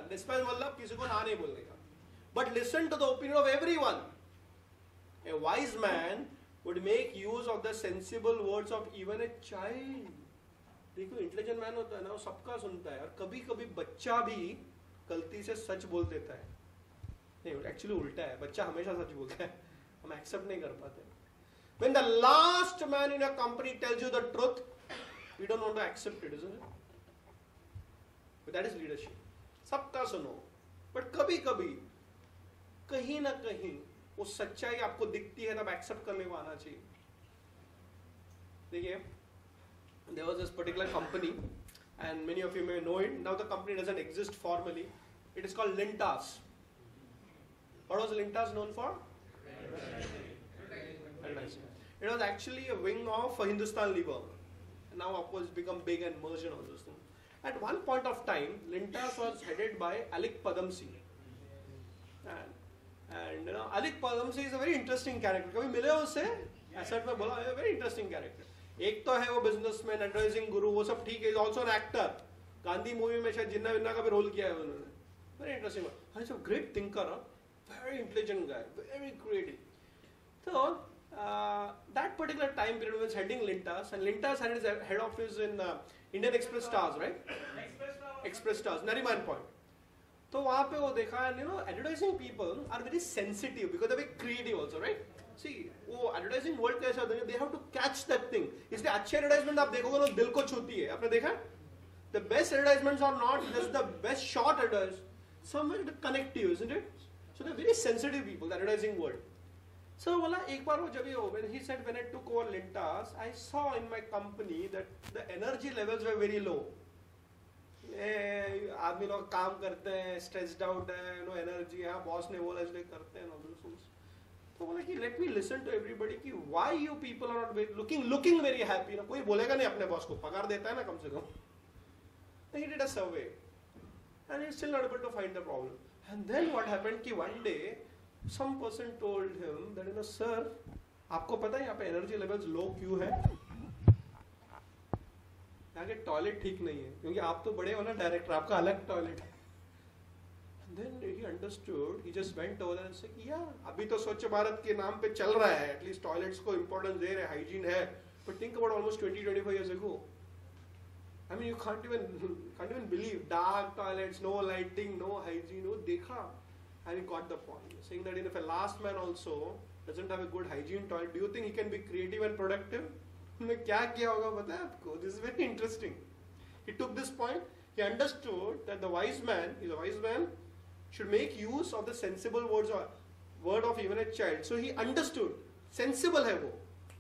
Dispense मतलब किसी को ना नहीं बोलने का, but listen to the opinion of everyone. A wise man would make use of the sensible words of even a child. देखो इंटेलिजेंट मैन होता है ना, वो सबका सुनता है, और कभी कभी बच्चा भी गलती से सच बोल देता है. नहीं, एक्चुअली उल्टा है, बच्चा हमेशा सच बोलता है, हम एक्सेप्ट नहीं कर पाते. When the last man in a company tells you the truth, we don't want to accept it, isn't it? But that is leadership. सबका सुनो, बट कभी कभी कहीं ना कहीं वो सच्चाई आपको दिखती है, तब एक्सेप्ट करने को आना चाहिए. देखिए, there was this particular company, and many of you may know it. Now the company doesn't exist formally. It is called Lintas. What was Lintas known for? Advertising. It was actually a wing of Hindustan Lever. Now, of course, it's become big and merged and all those things. At one point of time, Lintas was headed by Alik Padamsee. And you know, Alik Padamsee is a very interesting character. कभी मिले हो उससे? ASIRT में बोला, a very interesting character. एक तो है वो बिजनेसमैन, एडवर्टाइजिंग गुरु, वो सब ठीक है. Is also an actor. Gandhi movie में शायद जिन्ना विन्ना का भी रोल किया है उन्होंने. Very interesting. हाँ, is a great thinker, very intelligent guy, very creative. So that particular time period was heading Lintas, and Lintas had its head office in Indian Express Stars, right? Express Stars, Nariman Point. तो वहाँ पे वो देखा, you know, advertising people are very sensitive because they're very creative also, right? See, वो advertising world कैसा होता है, they have to catch that thing. इसलिए अच्छे advertisement आप देखोगे ना, दिल को छूती है. आपने देखा? The best advertisements are not just the best short adverts. Somewhere to connect to you, isn't it? So they're very sensitive people, the advertising world. So बोला एक बार वो जब ये हो, when he said when I took over Lintas, I saw in my company that the energy levels were very low. आदमी लोग काम करते हैं, स्ट्रेस्ड आउट है, नो एनर्जी है, बॉस ने बोला इसलिए करते हैं. तो बोला कि let me listen to everybody कि why you people are not looking very happy. ना कोई बोलेगा नहीं अपने बॉस को, पगार देता है ना कम से कम. He did a survey and he still not able to find the problem. And then what happened कि one day some person told him that, you know sir, आपको पता है यहाँ पे एनर्जी लेवल्स लो क्यों है? आगे टॉयलेट ठीक नहीं है, क्योंकि आप तो बड़े हो ना डायरेक्टर, आपका अलग टॉयलेट है. Then he understood. He just went over and said, "Yeah, अभी तो स्वच्छ भारत के नाम पे चल रहा है, एटलीस्ट टॉयलेट्स को इम्पोर्टेंस दे रहे हैं, हाइजीन है. But think about almost 20-25 years ago. I mean, you can't even believe dark toilets, no lighting, no hygiene. वो देखा, and he got the point, saying that if a last man also doesn't have a good hygiene toilet, do you think he can be creative and productive? उन्होंने क्या किया होगा पता है आपको? This is very interesting. He took this point. He understood that the wise man should make use of the sensible words or word of even a child. So he understood. Sensible hai wo.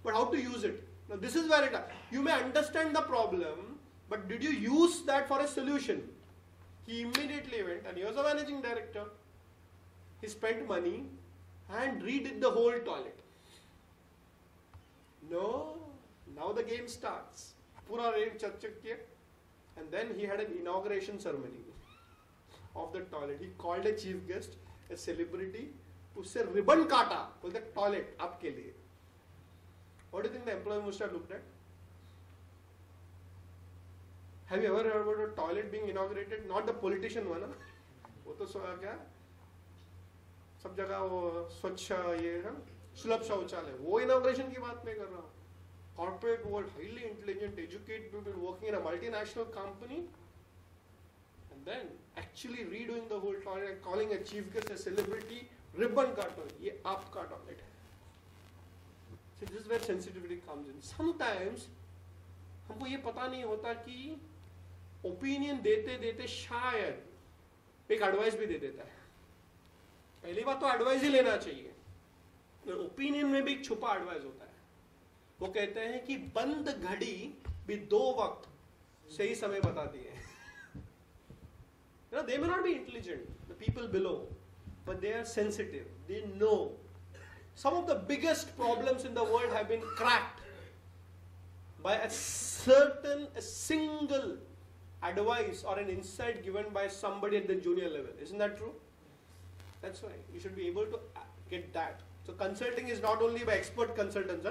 But how to use it? Now this is where you may understand the problem, but did you use that for a solution? He immediately went, and he was a managing director. He spent money and redid the whole toilet. No. Now the game starts. Pura rain chak kiya. And then he had an inauguration ceremony of the toilet. He called a chief guest, a celebrity, उससे ribbon काटा, बोलते toilet आपके लिए. What do you think the employee must have looked at? Have you ever heard about a toilet being inaugurated? Not the politician one, वो तो क्या? सब जगह वो स्वच्छ ये है, सुलभ शौचालय, वो inauguration की बात मैं कर रहा हूँ. Corporate world, highly intelligent, educated people working in a multinational company, and then actually redoing the whole toilet, calling a chief guest, a celebrity, ribbon काटो, ये आपका toilet है. So this is where sensitivity comes in. Sometimes हमको ये पता नहीं होता कि opinion देते देते शायद एक advice भी दे देता है. पहली बात तो advice ही लेना चाहिए, पर opinion में भी एक छुपा advice होता है. वो कहते हैं कि बंद घड़ी भी 2 वक्त सही समय बताती है. You know, they may not be intelligent, the people below, but they are sensitive. They know. Some of the biggest problems in the world have been cracked by a single advice or an insight given by somebody at the junior level. Isn't that true? That's why you should be able to get that. So consulting is not only by expert consultants.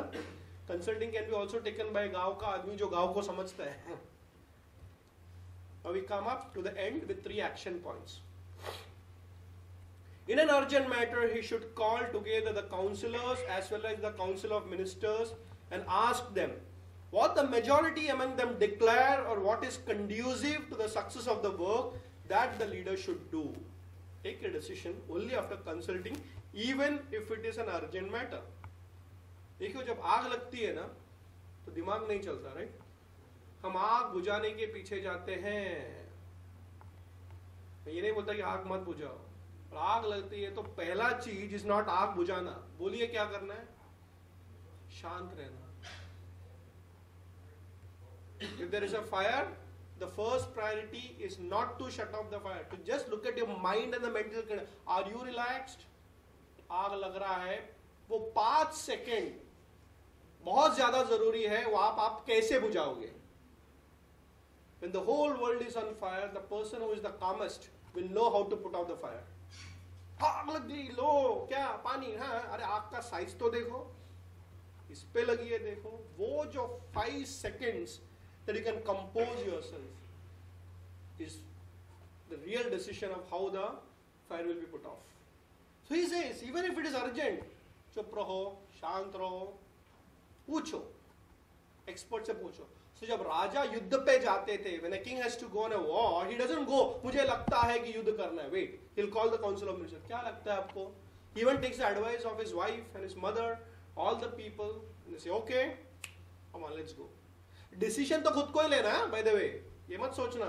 Consulting can be also taken by गाँव का आदमी जो गाँव को समझता है. Now we come up to the end with 3 action points. In an urgent matter, he should call together the councillors as well as the council of ministers and ask them what the majority among them declare or what is conducive to the success of the work that the leader should do. Take a decision only after consulting, even if it is an urgent matter. देखियो जब आग लगती है ना तो दिमाग नहीं चलता, राइट? हम आग बुझाने के पीछे जाते हैं. मैं ये नहीं बोलता कि आग मत बुझाओ, और आग लगती है तो पहला चीज इज नॉट आग बुझाना. बोलिए क्या करना है? शांत रहना. If there is a fire, the first priority is not to shut off the fire, to just look at your mind and the mental condition. Are you relaxed? आग लग रहा है, वो 5 सेकेंड बहुत ज्यादा जरूरी है. वो आप कैसे बुझाओगे? When the whole world is on fire, the person who is the calmest will know how to put out the fire. आग लग गई, लो क्या पानी? हाँ, अरे आग का साइज तो देखो, इस पे लगी है देखो. वो जो 5 seconds that you can compose yourself is the real decision of how the fire will be put off. So he says, even if it is urgent, चुप रहो, शांत रहो, पूछो, एक्सपर्ट से पूछो. So जब राजा युद्ध पे जाते थे, when a king has to go on a war, he doesn't go, मुझे लगता है कि युद्ध करना है. Wait, he'll call the council of ministers. क्या लगता है आपको? He even takes the advice of his wife and his mother, all the people, and they say, okay, come on, let's go. Decision तो खुद को ही लेना है, by the way. ये मत सोचना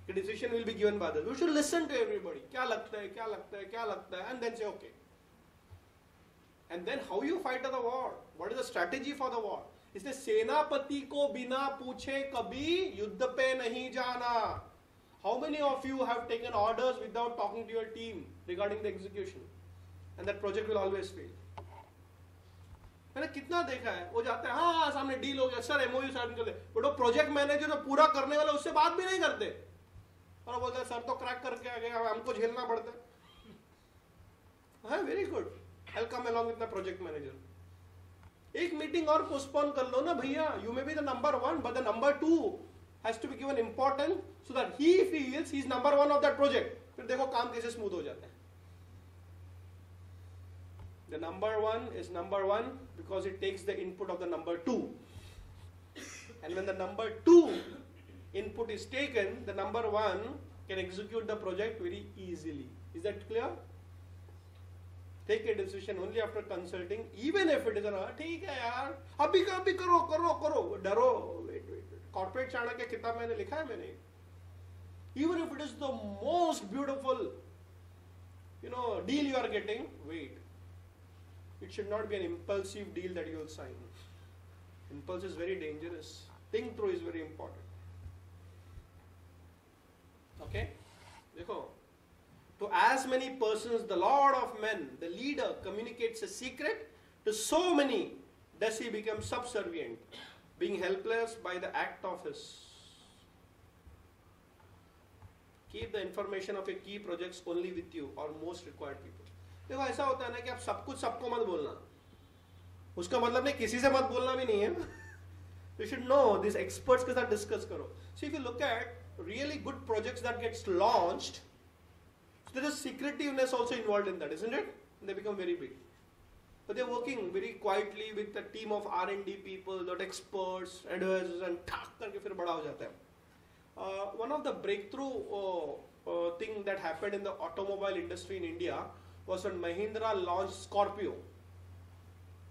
कि decision will be given by others. You should listen to everybody. क्या लगता है, क्या लगता है, क्या लगता है, and then say okay. And then how you fight the war? What is the strategy for the war? इसलिए सेनापति को बिना पूछे कभी युद्ध पे नहीं जाना. How many of you have taken orders without talking to your team regarding the execution? And that project will always fail. मैंने कितना देखा है, वो जाते हैं, हाँ सामने डील हो गया, सर एमओयू साइन कर दे, बट वो प्रोजेक्ट मैनेजर जो पूरा करने वाला उससे बात भी नहीं करते, और बोलते हैं सर तो क्रैक करके आ गया, हमको झेलना पड़ता है. Very good, I will come along with the project manager. एक मीटिंग और पोस्टपोन कर लो ना भैया. You may be the number 1 but the number 2 has to be given importance so that he feels he is number 1 of that project. फिर देखो काम कैसे स्मूथ हो जाता है. The number 1 is number 1 because it takes the input of the number 2. And when the number 2 input is taken, the number 1 can execute the project very easily. Is that clear? Take a decision only after consulting, even if it is an ठीक है यार, अभी करो करो करो, डरो. Wait. Corporate Chanakya किताब मैंने लिखा है मैंने. Even if it is the most beautiful, deal you are getting, wait. It should not be an impulsive deal that you will sign. Impulse is very dangerous. Think through is very important. Okay? देखो, to as many persons, the Lord of men, the leader, communicates a secret. To so many does he become subservient, being helpless by the act of his. Keep the information of your key projects only with you or most required people. देखो ऐसा होता है ना कि आप सब कुछ सबको मत बोलना. उसका मतलब नहीं किसी से मत बोलना भी नहीं है. You should know these experts के साथ discuss करो. So if you look at really good projects that gets launched, so there is secretiveness also involved in that, isn't it? And they become very big. But they're working very quietly with a team of R&D people, not experts, advisors, and ठाक करके फिर बड़ा हो जाता है. One of the breakthrough thing that happened in the automobile industry in India was when Mahindra launched Scorpio.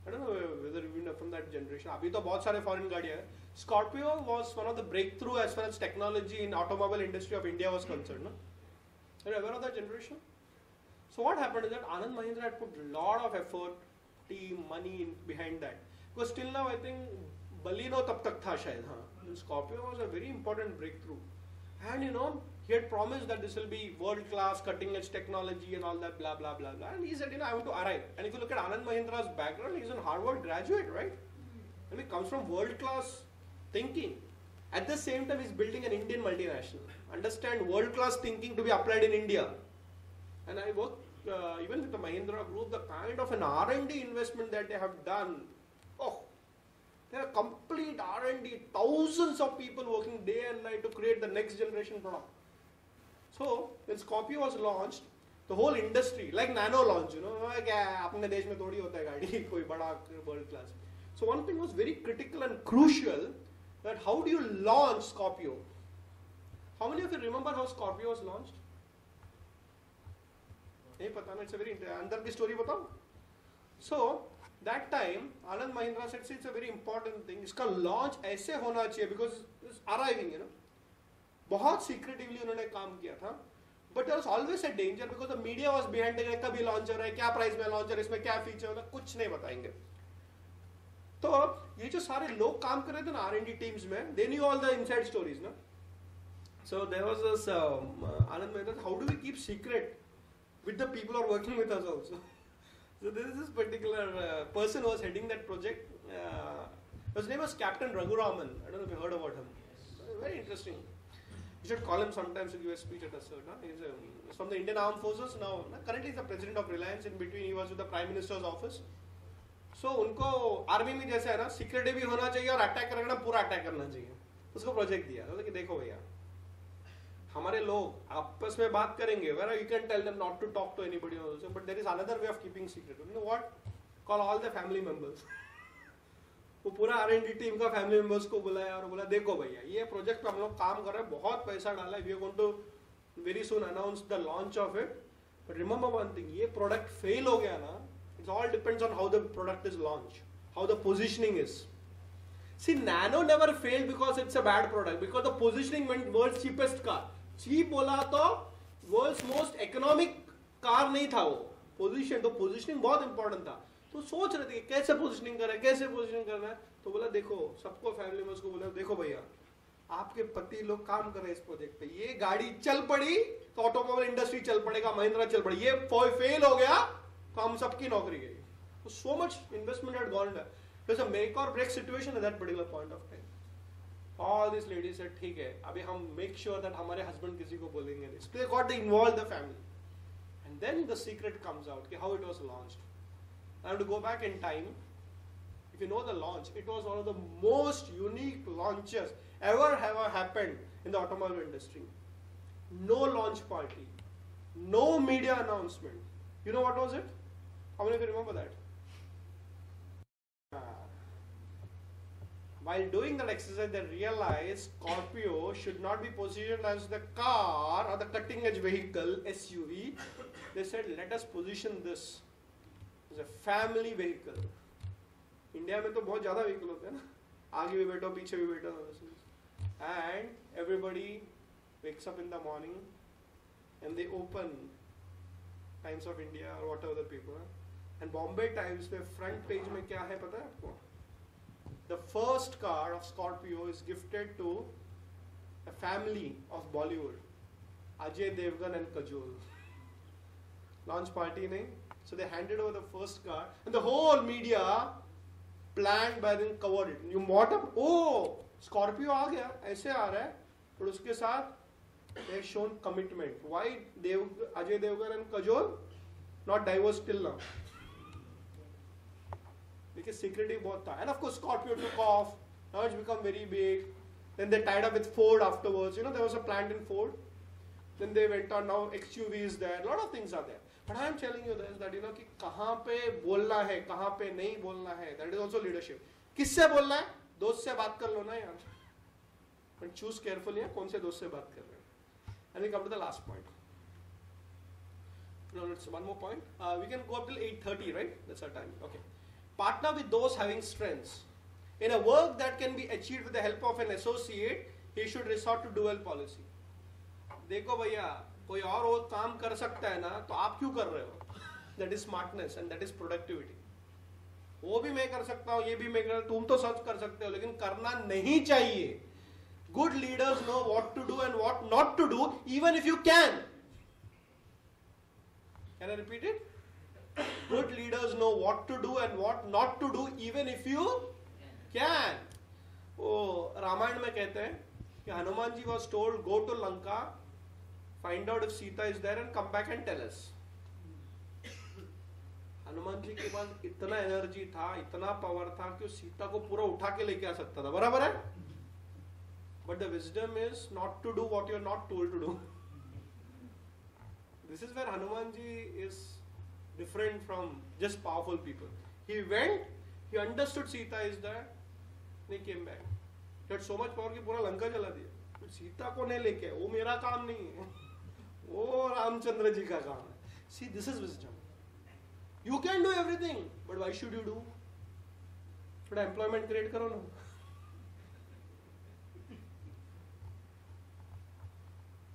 I don't know whether you know from that generation. अभी तो बहुत सारे foreign गाड़ियाँ हैं. Scorpio was one of the breakthrough as far as technology in automobile industry of India was concerned. No? Are you aware of that generation? So what happened is that Anand Mahindra had put a lot of effort, team, money behind that. Because till now I think Baleno तब तक था शायद. हाँ. Scorpio was a very important breakthrough. And he had promised that this will be world-class, cutting-edge technology and all that, blah, blah, blah, blah. And he said, I want to arrive. And if you look at Anand Mahindra's background, he's a Harvard graduate, right? And he comes from world-class thinking. At the same time, he's building an Indian multinational. Understand world-class thinking to be applied in India. And I work even with the Mahindra group, the kind of an R&D investment that they have done. Oh, they're complete R&D, thousands of people working day and night to create the next generation product. So when Scorpio was launched, the whole industry, like nano launch, you know, क्या अपने देश में थोड़ी होता है गाड़ी कोई बड़ा world class. So one thing was very critical and crucial, that how do you launch Scorpio? How many of you remember how Scorpio was launched? नहीं पता ना, it's a very अंदर की story बताओ. So that time Anand Mahindra said it's a very important thing. इसका launch ऐसे होना चाहिए because it's arriving, you know. बहुत secretively उन्होंने काम किया था. But there was always a danger because the media was behind it. कभी launcher है, क्या price में launcher, इसमें क्या feature होगा, कुछ नहीं बताएंगे. तो ये जो सारे लोग काम कर रहे थे ना R&D teams में, they knew all the inside stories, ना. So there was this Anand Mahindra. How do we keep secret with the people who are working with us also? So there is this particular person who was heading that project. His name was Captain Raghuraman. I don't know if you heard about him. Very interesting. You should call him sometimes to give a speech at ASIRT. He's from the Indian Armed Forces now. Currently he's the president of Reliance. In between he was with the Prime Minister's office. So उनको army में जैसे है ना, security भी होना चाहिए और attack करना, पूरा अटैक करना चाहिए. उसको प्रोजेक्ट दिया तो कि देखो भैया, हमारे लोग आपस में बात करेंगे, where you can tell them not to talk to anybody also, but there is another way of keeping secret. You know what? Call all the family members. वो पूरा R&D टीम का फैमिली मेंबर्स को बुलाया और बोला देखो भैया, ये प्रोजेक्ट पे हम लोग काम कर रहे हैं, बहुत पैसा डाला है, we are going to very soon announce the launch of it. But remember one thing, ये प्रोडक्ट फेल हो गया ना, it all depends on how the product is launched, how the positioning is. See, Nano never failed because it's a bad product, because the positioning went world's cheapest car. Cheap बोला तो world's most economic car नहीं था वो. Position, तो positioning बहुत important था. तो सोच रहे थे कि कैसे पोजिशनिंग करना है, तो बोला देखो, सबको फैमिली में उसको बोला देखो भैया, आपके पति लोग काम कर रहे हैं इस प्रोजेक्ट पे, ये गाड़ी चल पड़ी तो ऑटोमोबाइल इंडस्ट्री चल पड़ेगा, महिंद्रा चल पड़ी, ये फेल हो गया तो हम सबकी नौकरी गई. तो so much investment had gone there. It was a make or break situation at that particular point of time. All these ladies said ठीक है, अभी हम make sure that हमारे husband किसी को बोलेंगे नहीं. So they got to involve the family, and then the secret comes out कि how it was launched. I have to go back in time. If you know the launch, it was one of the most unique launches ever happened in the automobile industry. No launch party, no media announcement. You know what was it? How many of you remember that? While doing that exercise, they realized Scorpio should not be positioned as the car or the cutting edge vehicle, SUV. They said, let us position this as a family vehicle. India में तो बहुत ज़्यादा vehicle होते हैं ना, आगे भी बैठो पीछे भी बैठो, and everybody wakes up in the morning and they open Times of India or whatever the paper, and Bombay Times में front page में क्या है पता है आपको? The first car of Scorpio is gifted to a family of Bollywood, Ajay Devgan and Kajol. Launch party nahi. So they handed over the first car, and the whole media planned by them covered it. You bought up, oh, Scorpio आ गया, ऐसे आ रहा है, but उसके साथ they have shown commitment. Why Ajay Devgan and Kajol not divorced till now? Because secrecy बहुत था. And of course Scorpio took off. Now it's become very big. Then they tied up with Ford afterwards. You know, there was a plant in Ford. Then they went on, now XUV is there. A lot of things are there. But I am telling you this, that you know कि कहाँ पे बोलना है, कहाँ पे नहीं बोलना है. That is also leadership. किससे बोलना है? दोस्त से बात कर लो ना यार. But choose carefully कौन से दोस्त से बात कर रहे हैं. And we come to the last point. No, it's one more point. We can go up till 8:30, right? That's our time. Okay. Partner with those having strengths. In a work that can be achieved with the help of an associate, he should resort to dual policy. देखो भैया, कोई और वो काम कर सकता है ना, तो आप क्यों कर रहे हो? That is smartness and that is productivity. वो भी मैं कर सकता हूँ, ये भी मैं कर, तुम तो सब कर सकते हो, लेकिन करना नहीं चाहिए. Good leaders know what to do and what not to do, even if you can. Can I repeat it? Good leaders know what to do and what not to do, even if you can. वो रामायण में कहते हैं कि Hanuman ji was told, go to Lanka, find out if Sita is there and come back and tell us. Hanuman ji के पास इतना energy था, इतना power था कि सीता को पूरा उठा के लेके आ सकता था, बराबर है? But the wisdom is not to do what you are not told to do. This is where Hanumanji is different from just powerful people. He went, he understood Sita is there, and he came back. He had so much power कि पूरा लंका जला दिया. सीता को नहीं लेके, वो मेरा काम नहीं है, वो रामचंद्र जी का काम है. See, this is wisdom. You can do everything, but why should you do? थोड़ा employment create करो ना.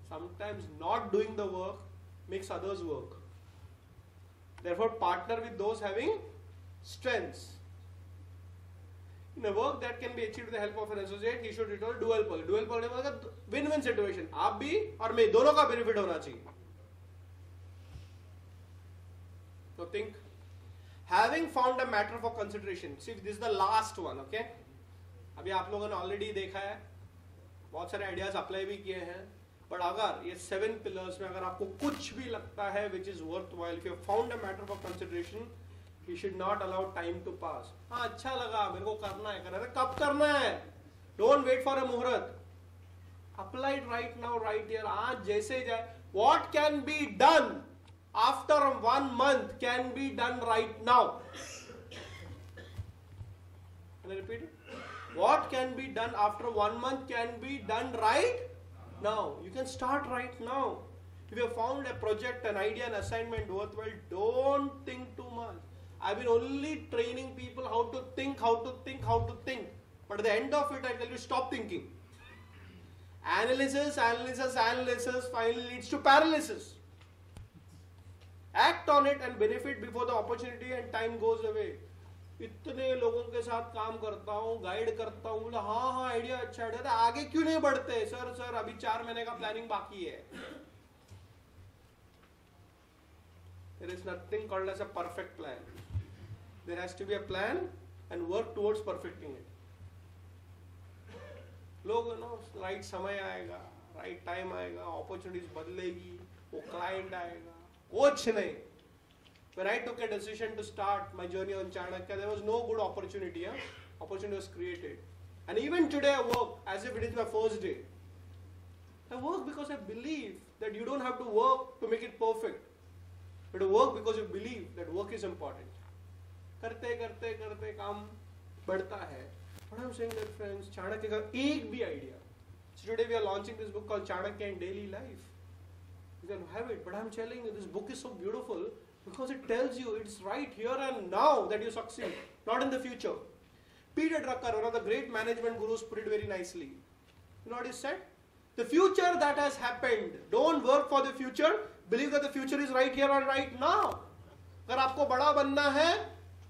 Sometimes not doing the work makes others work. Therefore, partner with those having strengths. In a work that can be achieved with the help of an associate, he should return dual pearl. Dual pearl मतलब win-win situation. आप भी और मैं दोनों का benefit होना चाहिए. So think. Having found a matter for consideration. See, this is the last one, okay? अभी आप लोगों ने already देखा है, बहुत सारे ideas apply भी किए हैं. But अगर ये 7 pillars में अगर आपको कुछ भी लगता है which is worthwhile, if you have found a matter for consideration, you should not allow time to pass. हाँ अच्छा लगा, मेरे को करना है, कब करना है? Don't wait for a मुहूर्त. Apply it right now, right here. आज जैसे जाए. What can be done after 1 month can be done right now. Can I repeat it? What can be done after 1 month can be done right now. You can start right now. If you have found a project, an idea, an assignment worthwhile, don't think too much. I've been only training people how to think, how to think, how to think. But at the end of it, I tell you, stop thinking. Analysis, analysis, analysis finally leads to paralysis. Act on it and benefit before the opportunity and time goes away. इतने लोगों के साथ काम करता हूँ, guide करता हूँ, बोला हाँ हाँ आइडिया अच्छा आइडिया, आगे क्यों नहीं बढ़ते? सर सर अभी 4 महीने का प्लानिंग बाकी है. There is nothing called as a perfect plan. There has to be a plan and work towards perfecting it. लोग राइट समय आएगा, राइट टाइम आएगा, अपॉर्चुनिटीज बदलेगी, वो क्लाइंट आएगा, कुछ नहीं. When I took a decision to start my journey on Chanakya, there was no good opportunity. Opportunity was created. And even today I work as if it is my first day. I work because I believe that you don't have to work to make it perfect. You have to work because you believe that work is important. करते करते करते काम बढ़ता है. What I'm saying that friends, Chanakya का एक भी idea. So today we are launching this book called Chanakya in Daily Life. You can have it, but I'm telling you this book is so beautiful. Because it tells you it's right here and now that you succeed, not in the future. Peter Drucker, one of the great management gurus, put it very nicely. You know what he said? The future that has happened, don't work for the future, believe that the future is right here and right now. अगर आपको बड़ा बनना है,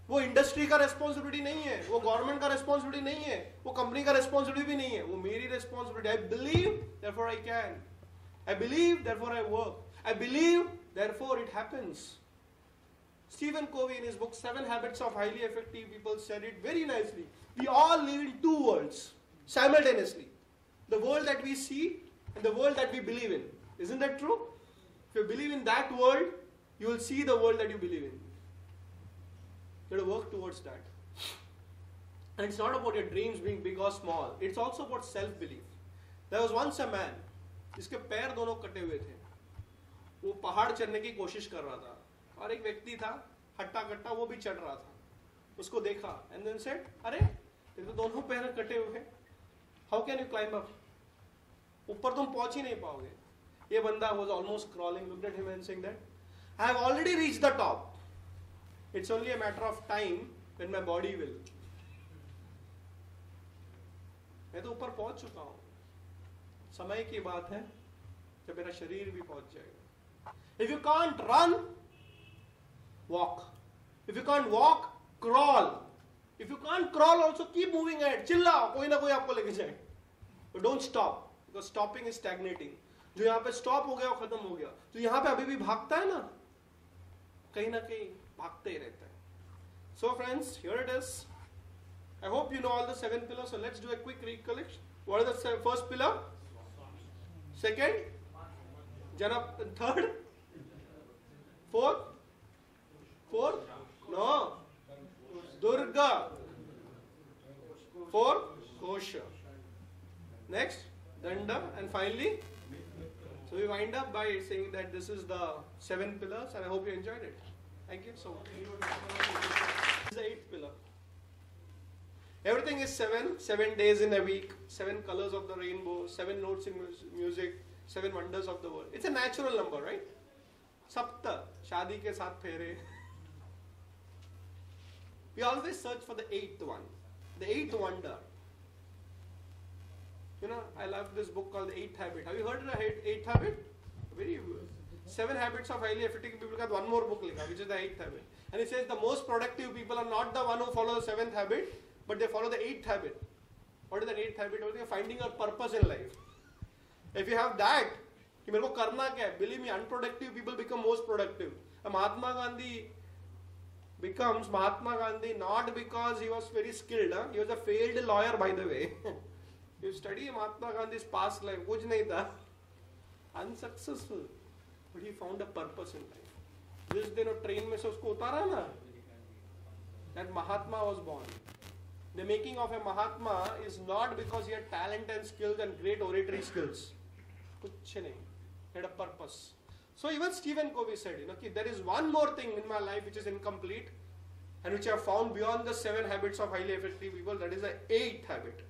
वो industry का responsibility नहीं है, वो गवर्नमेंट का responsibility नहीं है, वो कंपनी का responsibility भी नहीं है, वो मेरी responsibility. I believe, therefore I can. I believe, therefore I work. I believe, therefore it happens. Stephen Covey in his book 7 Habits of Highly Effective People said it very nicely. We all live in 2 worlds simultaneously. The world that we see and the world that we believe in. Isn't that true? If you believe in that world, you will see the world that you believe in. You have to work towards that. And it's not about your dreams being big or small. It's also about self-belief. There was once a man, जिसके पैर दोनों कटे हुए थे. वो पहाड़ चढ़ने की कोशिश कर रहा था. और एक व्यक्ति था हट्टा कट्टा, वो भी चढ़ रहा था. उसको देखा एंड देन सेड, अरे तेरे तो दोनों पैर कटे हुए हैं, how can you climb up? ऊपर तुम पहुंच ही नहीं पाओगे. ये बंदा was almost crawling, looked at him and saying that I have already reached the top, it's only a matter of time when my body will. मैं तो ऊपर पहुंच चुका हूं, समय की बात है जब मेरा शरीर भी पहुंच जाएगा. If you can't run, walk. If you can't walk, crawl. If you can't crawl, also keep moving ahead. चिल्लाओ, कोई ना कोई आपको लेके जाए. But don't stop, because stopping is stagnating. जो यहाँ पे stop हो गया वो खत्म हो गया. तो यहाँ पे अभी भी भागता है ना कहीं भागते ही रहता है. So friends, here it is. I hope you know all the 7 pillars. So let's do a quick recollection. What is the first pillar? Second? Janap. Third? Fourth? No. Durga. Fourth, Kosha. Next, Danda, and finally, so So we wind up by saying that this is the 7 pillars, and I hope you enjoyed it. Thank you so much. This is the 8th pillar. Everything is 7, 7 days in a week, 7 colors of the rainbow, 7 notes in music, 7 wonders of the world. It's a natural number, right? Sapta, shadi ke saath phere. We always search for the 8th one, the 8th wonder. You know, I love this book called The 8th Habit. Have you heard of the 8th Habit? Very 7 habits of highly effective people. Got one more book, which is the 8th habit. And it says the most productive people are not the one who follow the 7th habit, but they follow the 8th habit. What is the 8th habit? Finding your purpose in life. If you have that, कि मेरे को करना क्या है? Believe me, unproductive people become most productive. Mahatma Gandhi becomes Mahatma Gandhi not because he was very skilled. He was a failed lawyer, by the way. You study Mahatma Gandhi's past life, कुछ नहीं था. Unsuccessful, but he found a purpose in life. जिस दिन वो train में से उसको उतारा ना, that Mahatma was born. The making of a Mahatma is not because he had talent and skills and great oratory skills. कुछ नहीं. He had a purpose. So even Stephen Covey said, there is one more thing in my life which is incomplete and which I have found beyond the 7 habits of highly effective people. That is the 8th habit.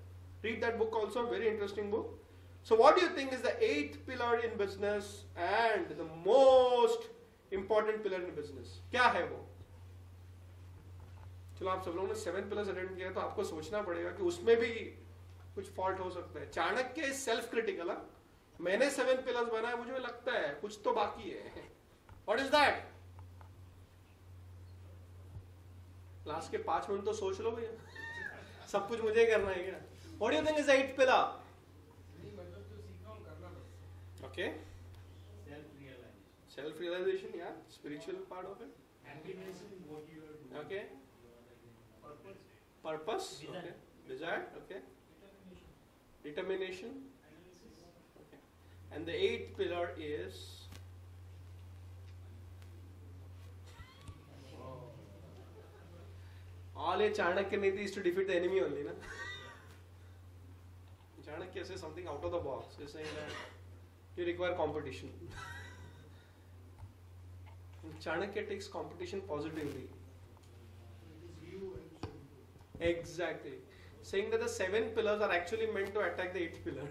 Read that book also, very interesting book. So what do you think is the 8th pillar in business and the most important pillar in business? क्या है वो? चलो आप सब लोगों ने 7 pillars attend किया तो आपको सोचना पड़ेगा कि उसमें भी कुछ फॉल्ट हो सकता है. Chanakya is self critical. मैंने 7 pillars बनाया, मुझे लगता है कुछ तो बाकी है. What is that? लास्ट के 5 मिनट तो सोच लो भैया. सब कुछ मुझे करना है क्या? What do you think is the 8th pillar? Okay. Self-realization, yeah. Spiritual part of it. Okay. Purpose. Okay. Desire. Okay. Determination. Okay. And the 8th pillar is all a Chanakya Niti is to defeat the enemy only, na? Chanakya says something out of the box. He's saying that you require competition. Chanakya takes competition positively. Exactly. Saying that the 7 pillars are actually meant to attack the 8th pillar.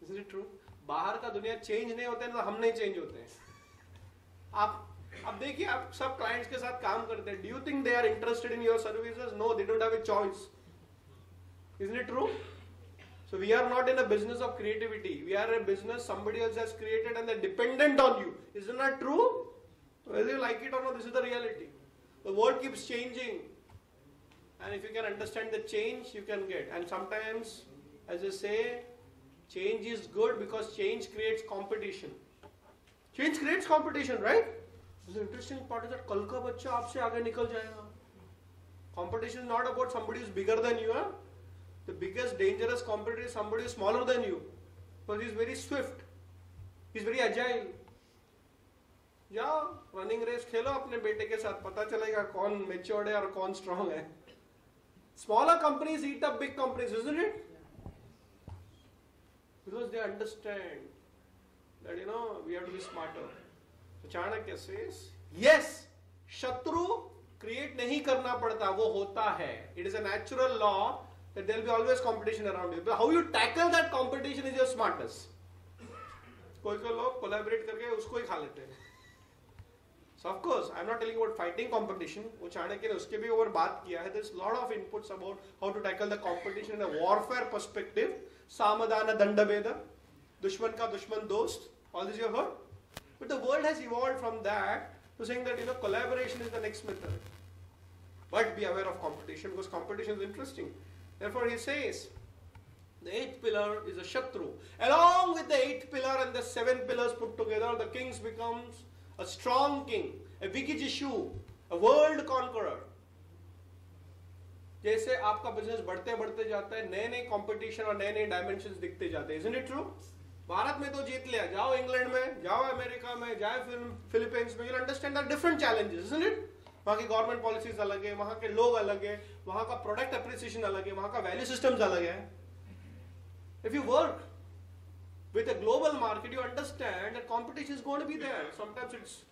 Isn't it true? बाहर का दुनिया change नहीं होता है तो हम नहीं change होते हैं. आप देखिए, आप सब क्लाइंट्स के साथ काम करते हैं. Do you think they are interested in your services? No, they don't have a choice. Isn't it true? So we are not in a business of creativity. We are a business somebody else has created and they're dependent on you. Isn't that true? Whether you like it or not, this is the reality. The world keeps changing. And if you can understand the change, you can get. And sometimes, as I say, change is good because change creates competition. Change creates competition, right? The interesting part is that कल का बच्चा आपसे आगे निकल जाएगा. Competition is not about somebody who is bigger than you. The biggest dangerous competitor is somebody who is smaller than you. Because he is very swift. He is very agile. जाओ running race खेलो अपने बेटे के साथ, पता चलेगा कौन matured है और कौन स्ट्रांग है. Smaller companies eat up big companies, isn't it? Because they understand that we have to be smarter. So Chanakya says, yes, शत्रु create नहीं करना पड़ता, वो होता है. It is a natural law that there will be always competition around you. But how you tackle that competition is your smartness. कोई लोग collaborate करके उसको ही खा लेते हैं. So of course, I am not telling you about fighting competition. वो चाणक्य ने उसके भी ऊपर बात किया है. There is a lot of inputs about how to tackle the competition in a warfare perspective. सामदान दंडभेद, दुश्मन का दुश्मन दोस्त. All this you have heard. But the world has evolved from that to saying that collaboration is the next method. But be aware of competition because competition is interesting. Therefore, he says the 8th pillar is a shatru. Along with the 8th pillar and the 7 pillars put together, the king becomes a strong king, a Vikijishu, a world conqueror. जैसे आपका business बढ़ते बढ़ते जाता है, नए नए competition और नए नए डायमेंशंस दिखते जाते हैं. Isn't it true? भारत में तो जीत लिया, जाओ इंग्लैंड में, जाओ अमेरिका में, जाओ फिलीपींस में, you'll understand the different challenges, isn't it? वहाँ की गवर्नमेंट पॉलिसीज अलग है, वहाँ के लोग अलग है, वहाँ का प्रोडक्ट अप्रिसिएशन अलग है, वहाँ का वैल्यू सिस्टम्स अलग है. If you work With a global market, you understand that competition is going to be there. Sometimes it's,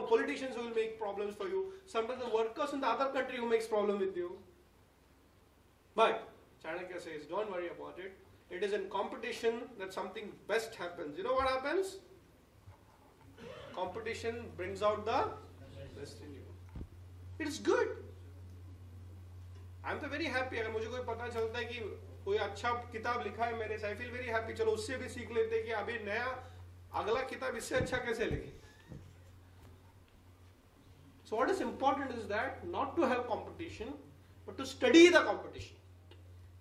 politicians who will make problems for you. Sometimes the workers in the other country who makes problem with you. But Chanakya says, don't worry about it. It is in competition that something best happens. You know what happens? Competition brings out the best in you. It is good. I am very happy. अगर मुझे कोई पता चलता है कि कोई अच्छा किताब लिखा है मेरे से, I feel very happy. चलो उससे भी सीख लेते हैं कि अभी नया अगला किताब इससे अच्छा कैसे लिखे. So what is important is that not to have competition, but to study the competition.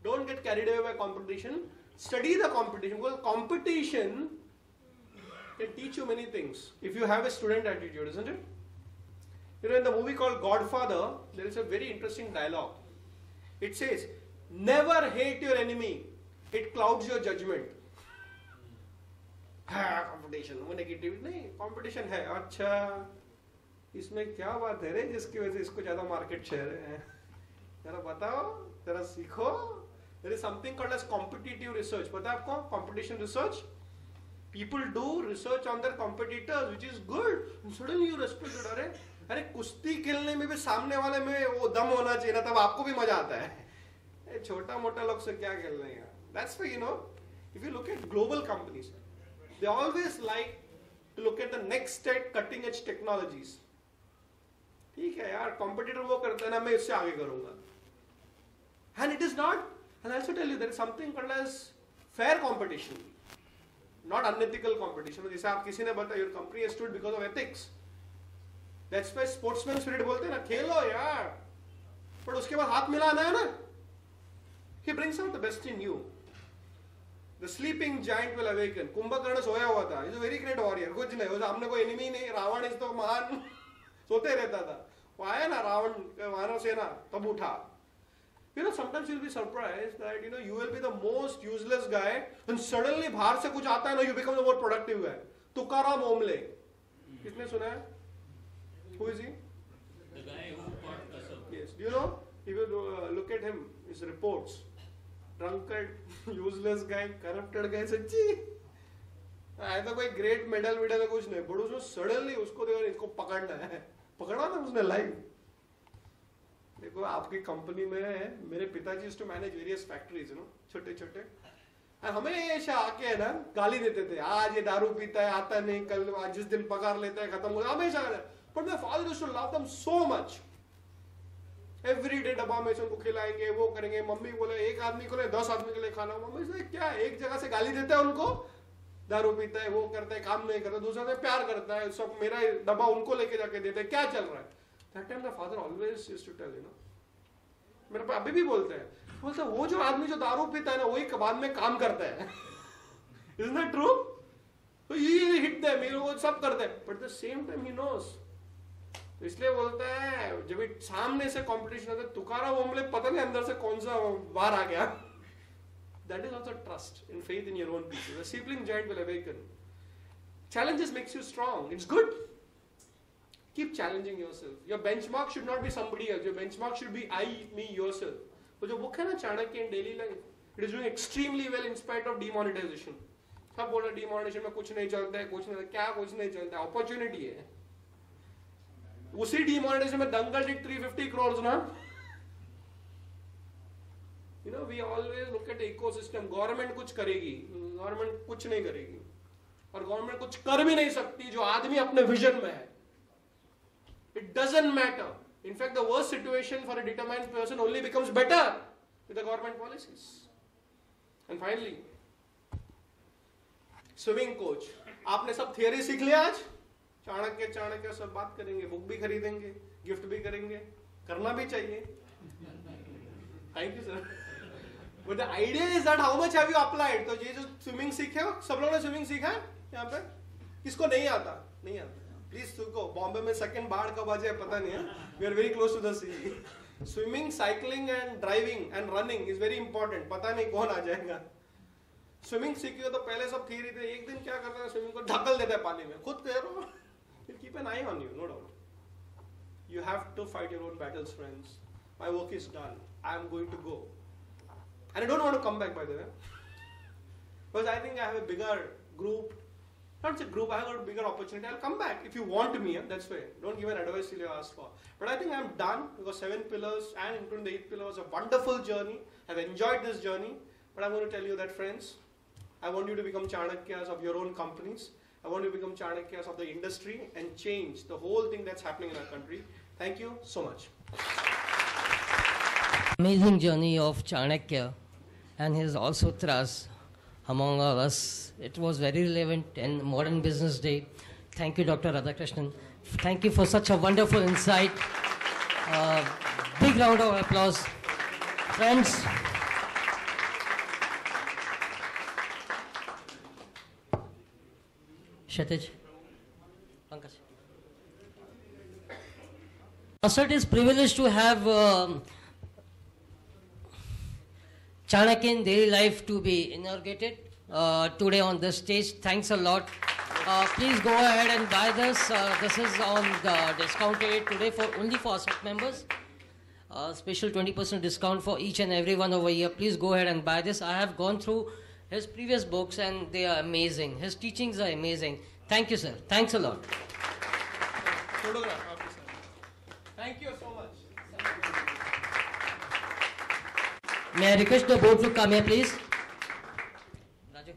Don't get carried away by competition. Study the competition, because competition can teach you many things if you have a student attitude, isn't it? In the movie called Godfather, there is a very interesting dialogue. It says, never hate your enemy. It clouds your judgment. Competition, वो negative नहीं, competition है. अच्छा, इसमें क्या बात है रे जिसकी वजह से इसको ज़्यादा market share है? जरा बताओ, जरा सीखो. There is something called as competitive research. पता है आपको? Competition research. People do research on their competitors, which is good. And suddenly you respect it. अरे कुश्ती खेलने में भी सामने वाले में वो दम होना चाहिए ना, तब आपको भी मजा आता है. छोटा मोटा लोग से क्या खेलना है? That's why if you look at global companies, they always like to look at the next cutting edge technologies. ठीक है यार, competitor वो करता है ना, मैं इससे आगे करूँगा. And it is not. And I also tell you, there is something called as fair competition, not unethical competition. जैसे आप किसी ने बताया, your company has stood because of ethics. That's why sportsman spirit बोलते हैं ना, खेलो यार, पर उसके बाद हाथ मिलाना है ना. He brings out the best in you. The sleeping giant will awaken. Kumbhakarna सोया हुआ था. He's a very great warrior. कुछ नहीं, वो सामने कोई enemy नहीं. रावण इस तो महान सोते रहता था. वो आया ना रावण वानर सेना, तब उठा. Sometimes you'll be surprised that you will be the most useless guy, and suddenly बाहर से कुछ आता है ना, you become the more productive guy. Tukaram ओमले, किसने सुना है? Who is he? The guy who fought Kasab. Yes. Do you know? If you look at him, his reports, drunkard, useless guy, corrupted guy, सच्ची. ऐसा कोई great medal कुछ नहीं, but उसने suddenly उसको देखो, इसको पकड़ना है. पकड़ा ना उसने live. देखो आपकी कंपनी में मेरे पिताजी used to manage various factories, छोटे छोटे, और हमेशा आके है ना गाली देते थे, आज ये दारू पीता है, आता नहीं, कल आज जिस दिन पगार लेता है खत्म हो, हमेशा. But my father used to love them so much. Every day डब्बा में से उनको खिलाएंगे, वो करेंगे. मम्मी बोले एक आदमी को ले 10 आदमी के लिए खाना. मम्मी से क्या एक जगह से गाली देता है उनको, दारू पीता है, वो करता है, काम नहीं करता, दूसरा से प्यार करता है, सब मेरा डब्बा उनको लेके जाके देते हैं, क्या चल रहा है? That time the father always used to tell, मेरे पास अभी भी बोलते हैं, वो जो आदमी जो दारू पीता है ना, वही बाद में काम करता है. Isn't that true? तो ये hit them, ये वो सब करते हैं, but at the same time he knows. तो इसलिए बोलता है, जब सामने से कंपटीशन होता है, तुकाराम ओमले पता नहीं अंदर से कौन सा बाहर आ गया. That is also trust and faith in your own people. The sleeping giant will awaken. Challenges makes you strong. It's good. Keep challenging yourself. Your benchmark should not be somebody else. Your benchmark should be I, me, yourself. तो जो book है ना Chanakya in daily life, it is doing extremely well in spite of demonetization. सब बोल रहे demonetization में कुछ नहीं चलता है, कुछ नहीं, क्या कुछ नहीं चलता है, opportunity है. उसी demonetization में दंगल did 350 crores ना. We always look at ecosystem. Government कुछ करेगी, government कुछ नहीं करेगी, और government कुछ कर भी नहीं सकती जो आदमी अपने vision में है. It doesn't matter. In fact, the worst situation for a determined person only becomes better with the government policies. And finally, swimming coach. आपने सब theory सीख लिया आज? चाणक्य सब बात करेंगे, बुक भी खरीदेंगे, गिफ्ट भी करेंगे, करना भी चाहिए. Thank you, sir. But the idea is that how much have you applied? तो ये जो swimming सीखे हो, सब लोगों ने swimming सीखा है यहाँ पे? किसको नहीं आता? नहीं आता. प्लीज सुको, बॉम्बे में सेकंड बाढ़ कब आ जाए पता नहीं है. We are very close to the sea. Swimming, cycling and driving and running is very important. पता नहीं कौन आ जाएगा. स्विमिंग सीखी हो तो पहले सब थियरी थे, एक दिन क्या करता है स्विमिंग को ढकल देता है पानी में, खुद करो. Keep an eye on you, no doubt. You have to fight your own battles friends. My work is done, I am going to go, and I don't want to come back by the way, because I think I have a bigger group. Not say group, I have got a bigger opportunity. I'll come back if you want me. That's why. Don't give an advice till you ask for. But I think I'm done because 7 pillars and including the 8th pillar was a wonderful journey. I've enjoyed this journey. But I'm going to tell you that, friends, I want you to become Chanakyas of your own companies. I want you to become Chanakyas of the industry and change the whole thing that's happening in our country. Thank you so much. Amazing journey of Chanakya and his sutras among us. It was very relevant in modern business day. Thank you, Dr. Radhakrishnan. Thank you for such a wonderful insight. Big round of applause. Friends, Kshitij, Pankaj. ASIRT is privileged to have Chanakya daily life to be inaugurated today on this stage. Thanks a lot. Please go ahead and buy this. This is on the discount rate today only for ASIRT members. Special 20% discount for each and every one over here. Please go ahead and buy this. I have gone through his previous books and they are amazing. His teachings are amazing. Thank you, sir. Thanks a lot. Photograph, sir. Thank you so much. May I request the board to come here, please? Raju.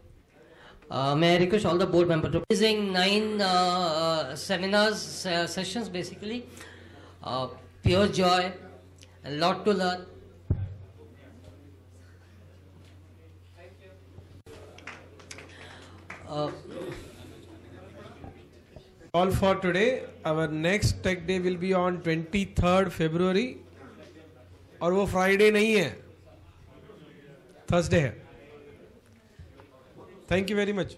May I request all the board members to using 9 seminars, sessions basically. Pure joy, a lot to learn. All for today. Our next tech day will be on 23rd February. और वो Friday नहीं है, Thursday है. Thank you very much.